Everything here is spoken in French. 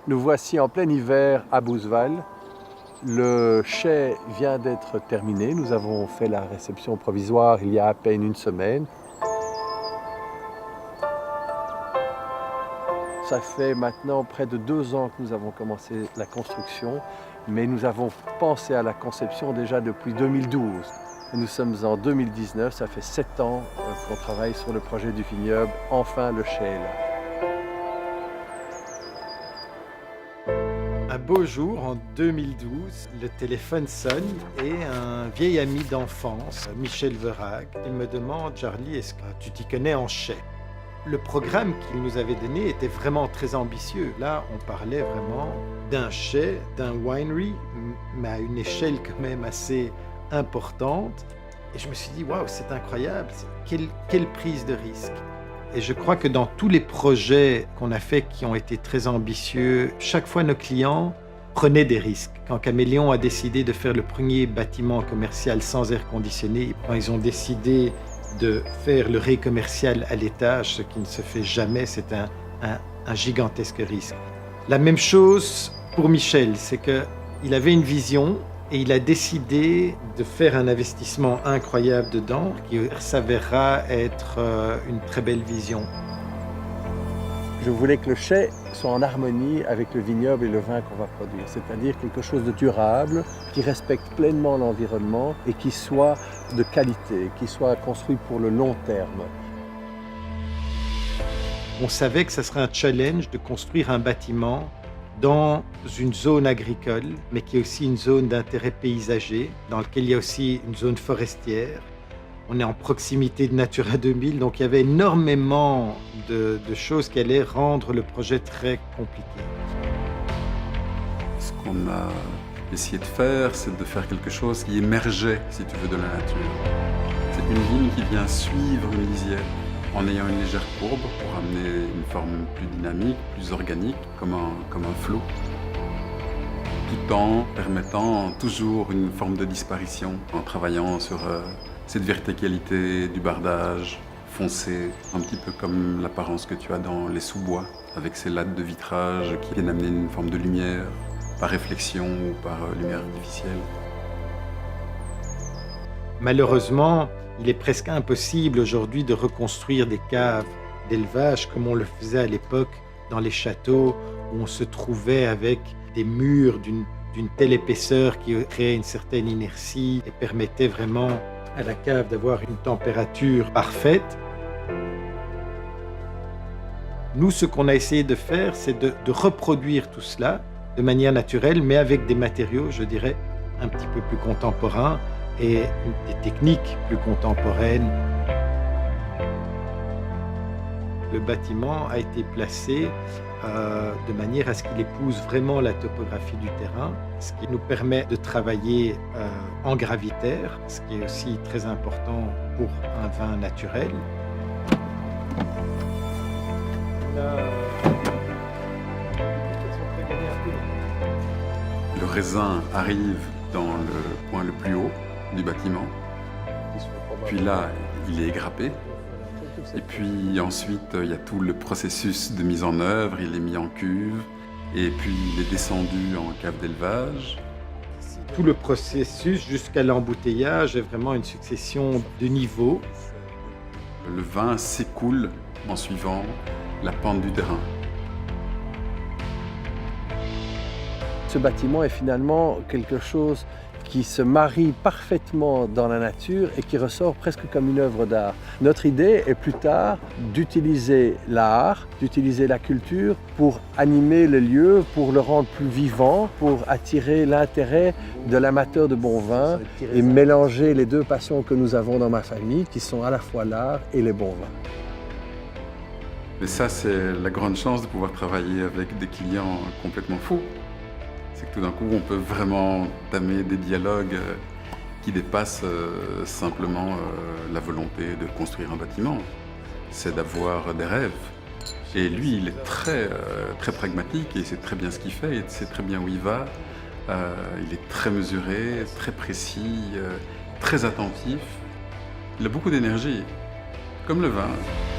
Nous voici en plein hiver à Bouzeval. Le chai vient d'être terminé. Nous avons fait la réception provisoire il y a à peine une semaine. Ça fait maintenant près de 2 ans que nous avons commencé la construction, mais nous avons pensé à la conception déjà depuis 2012. Nous sommes en 2019, ça fait 7 ans qu'on travaille sur le projet du vignoble. Enfin, le chai est là. Un beau jour, en 2012, le téléphone sonne et un vieil ami d'enfance, Michel Verac, il me demande « Charlie, est-ce que tu t'y connais en chai ?» Le programme qu'il nous avait donné était vraiment très ambitieux. Là, on parlait vraiment d'un chai, d'un winery, mais à une échelle quand même assez importante. Et je me suis dit « Waouh, c'est incroyable, quelle prise de risque !» Et je crois que dans tous les projets qu'on a faits qui ont été très ambitieux, chaque fois nos clients prenaient des risques. Quand Caméléon a décidé de faire le premier bâtiment commercial sans air conditionné, quand ils ont décidé de faire le rez commercial à l'étage, ce qui ne se fait jamais, c'est un gigantesque risque. La même chose pour Michel, c'est qu'il avait une vision et il a décidé de faire un investissement incroyable dedans qui s'avérera être une très belle vision. Je voulais que le chai soit en harmonie avec le vignoble et le vin qu'on va produire, c'est-à-dire quelque chose de durable, qui respecte pleinement l'environnement et qui soit de qualité, qui soit construit pour le long terme. On savait que ce serait un challenge de construire un bâtiment dans une zone agricole, mais qui est aussi une zone d'intérêt paysager, dans laquelle il y a aussi une zone forestière. On est en proximité de Natura 2000, donc il y avait énormément de choses qui allaient rendre le projet très compliqué. Ce qu'on a essayé de faire, c'est de faire quelque chose qui émergeait, si tu veux, de la nature. C'est une vigne qui vient suivre une lisière, en ayant une légère courbe pour amener une forme plus dynamique, plus organique, comme un flot, tout en permettant toujours une forme de disparition, en travaillant sur cette verticalité du bardage foncé, un petit peu comme l'apparence que tu as dans les sous-bois, avec ces lattes de vitrage qui viennent amener une forme de lumière, par réflexion ou par lumière artificielle. Malheureusement, il est presque impossible aujourd'hui de reconstruire des caves d'élevage comme on le faisait à l'époque dans les châteaux où on se trouvait avec des murs d'une telle épaisseur qui créait une certaine inertie et permettait vraiment à la cave d'avoir une température parfaite. Nous, ce qu'on a essayé de faire, c'est de reproduire tout cela de manière naturelle, mais avec des matériaux, je dirais, un petit peu plus contemporains et des techniques plus contemporaines. Le bâtiment a été placé de manière à ce qu'il épouse vraiment la topographie du terrain, ce qui nous permet de travailler en gravitaire, ce qui est aussi très important pour un vin naturel. Le raisin arrive dans le point le plus haut du bâtiment, puis là, il est égrappé. Et puis ensuite, il y a tout le processus de mise en œuvre, il est mis en cuve, et puis il est descendu en cave d'élevage. Tout le processus jusqu'à l'embouteillage est vraiment une succession de niveaux. Le vin s'écoule en suivant la pente du terrain. Ce bâtiment est finalement quelque chose qui se marie parfaitement dans la nature et qui ressort presque comme une œuvre d'art. Notre idée est plus tard d'utiliser l'art, d'utiliser la culture pour animer le lieu, pour le rendre plus vivant, pour attirer l'intérêt de l'amateur de bon vin et mélanger les deux passions que nous avons dans ma famille, qui sont à la fois l'art et les bons vins. Mais ça, c'est la grande chance de pouvoir travailler avec des clients complètement fous. C'est que tout d'un coup, on peut vraiment tamer des dialogues qui dépassent simplement la volonté de construire un bâtiment. C'est d'avoir des rêves. Et lui, il est très pragmatique et il sait très bien ce qu'il fait, il sait très bien où il va. Il est très mesuré, très précis, très attentif. Il a beaucoup d'énergie. comme le vin.